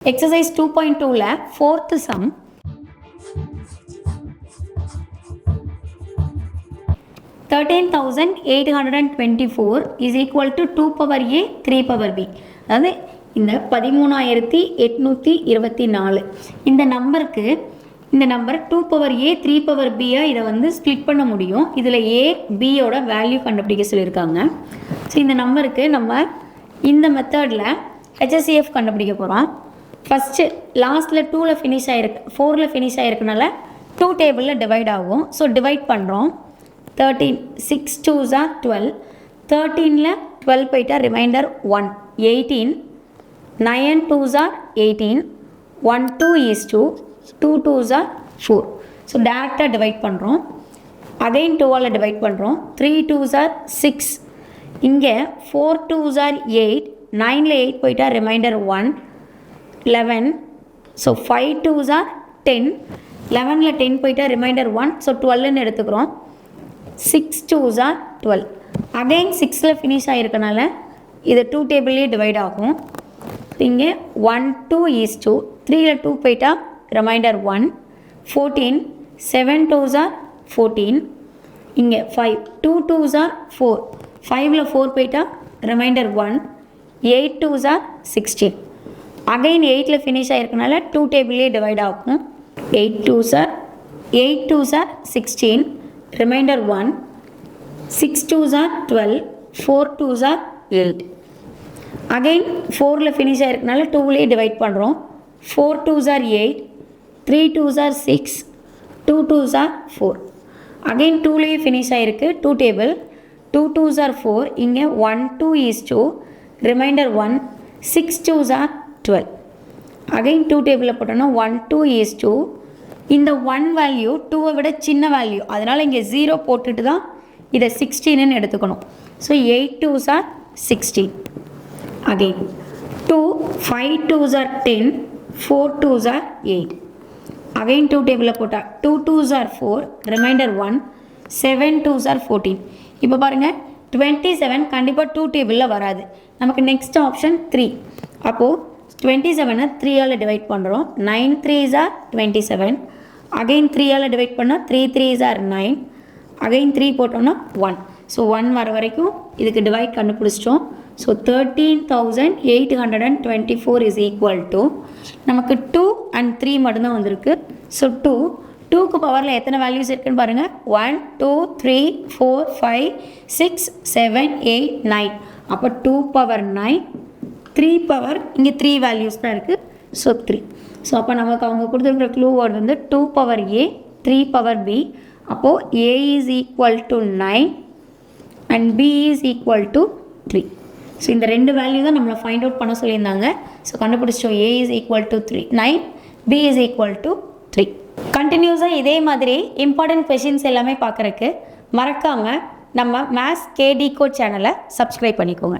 Exercise 2.2 ல fourth sum 13,824 is equal to 2 power a 3 power b. அதாவது இந்த 13,824 இந்த நம்பருக்கு இந்த number 2 power a 3 power b இதை வந்து ஸ்ப்ளிட் பண்ண முடியும். இதில் a b யோட வேல்யூ கண்டுபிடிக்க சொல்லியிருக்காங்க. ஸோ இந்த நம்பருக்கு நம்ம இந்த மெத்தடில் HCF கண்டுபிடிக்க போகிறோம். ஃபஸ்ட்டு லாஸ்ட்டில் 2ல் ஃபினிஷ் ஆகிருக்கு 4ல் ஃபினிஷ் ஆகிருக்கனால 2 டேபிளில் டிவைட் ஆகும். ஸோ டிவைட் பண்ணுறோம். 13 6 2s are 12 13ல் 12 போயிட்டா remainder 1 18 9 2s are 18 1 2 is 2 2 2s are 4. So டேரெக்டாக டிவைட் பண்ணுறோம். அகைன் 2ஆல் டிவைட் பண்ணுறோம். 3 2s are 6 இங்கே 4 2s are 8 9ல் 8 போயிட்டா ரிமைண்டர் 1 11 ஸோ 5 2s are 10 11ல் 10 போயிட்டா ரிமைண்டர் 1 ஸோ 12ன்னு எடுத்துக்கிறோம். 6 2s are 12 அகைன் 6ல் ஃபினிஷ் ஆகிருக்கனால இது 2 டேபிள்லேயே டிவைட் ஆகும். இங்கே 1 2 is 2 3ல் 2 போயிட்டா ரிமைண்டர் 1 14 7 2s are 14 இங்கே 5 2 2s are 4 5ல் 4 போயிட்டா ரிமைண்டர் 1 8 2s are 16 அகைன் 8ல் ஃபினிஷ் ஆகிருக்கனால 2 டேபிள்லேயே டிவைட் ஆகும். 8 2s are 16 remainder 1 6 2s are 12 4 2s are 8 again 4ல் ஃபினிஷ் ஆகிருக்கனால 2லேயே டிவைட் பண்ணுறோம். 4 2s are 8 3 2s are 6 2 2s are 4 again 2லேயே finish ஆகிருக்கு 2 டேபிள் 2 2s are 4 இங்கே 1 2 is 2 reminder 1 6 2s are 12 again 2 டேபிளில் போட்டோன்னா 1 2 is 2 இந்த 1 வேல்யூ 2வை விட சின்ன வேல்யூ அதனால் இங்கே 0 போட்டுட்டு தான் இதை 16ன்னு எடுத்துக்கணும். So 8 2s are 16 again 2 5 2s are 10 4 2s are 8 again 2 டேபிளில் போட்டால் 2 2s are 4 reminder 1 7 2s are 14. இப்போ பாருங்கள் 27 கண்டிப்பாக 2 டேபிளில் வராது. நமக்கு நெக்ஸ்ட் ஆப்ஷன் 3. அப்போது 27 3ஆல் டிவைட் பண்ணுறோம். 9 3s are 27 அகைன் 3ஆல் டிவைட் பண்ணால் 3 3s are 9 அகைன் 3 போட்டோம்னா 1. ஸோ 1 வர வரைக்கும் இதுக்கு டிவைட் கண்டுபிடிச்சிட்டோம். ஸோ 13,824 இஸ் ஈக்குவல் டு நமக்கு 2 அண்ட் 3 மட்டும்தான் வந்திருக்கு. ஸோ 2க்கு பவரில் எத்தனை வேல்யூஸ் இருக்குன்னு பாருங்கள். 1 2 3 4 5 6 7 8 9 அப்போ 2 பவர் 9 3 பவர் இங்கே 3 வேல்யூஸ் தான் இருக்குது. ஸோ 3. ஸோ அப்போ நமக்கு அவங்க கொடுத்துருக்குற க்ளூ வேர்டு வந்து 2 பவர் ஏ 3 பவர் பி. அப்போது A is equal to 9 and B is equal to 3. So இந்த ரெண்டு வேல்யூ தான் நம்மளை ஃபைண்ட் அவுட் பண்ண சொல்லியிருந்தாங்க. ஸோ கண்டுபிடிச்சிட்டோம். A is equal to 3 9 B is equal to 3. கண்டினியூஸாக இதே மாதிரி இம்பார்ட்டன்ட் கொஷின்ஸ் எல்லாமே பார்க்குறக்கு மறக்காமல் நம்ம மேத்ஸ் கேடி கோட் சேனலை சப்ஸ்கிரைப் பண்ணிக்கோங்க.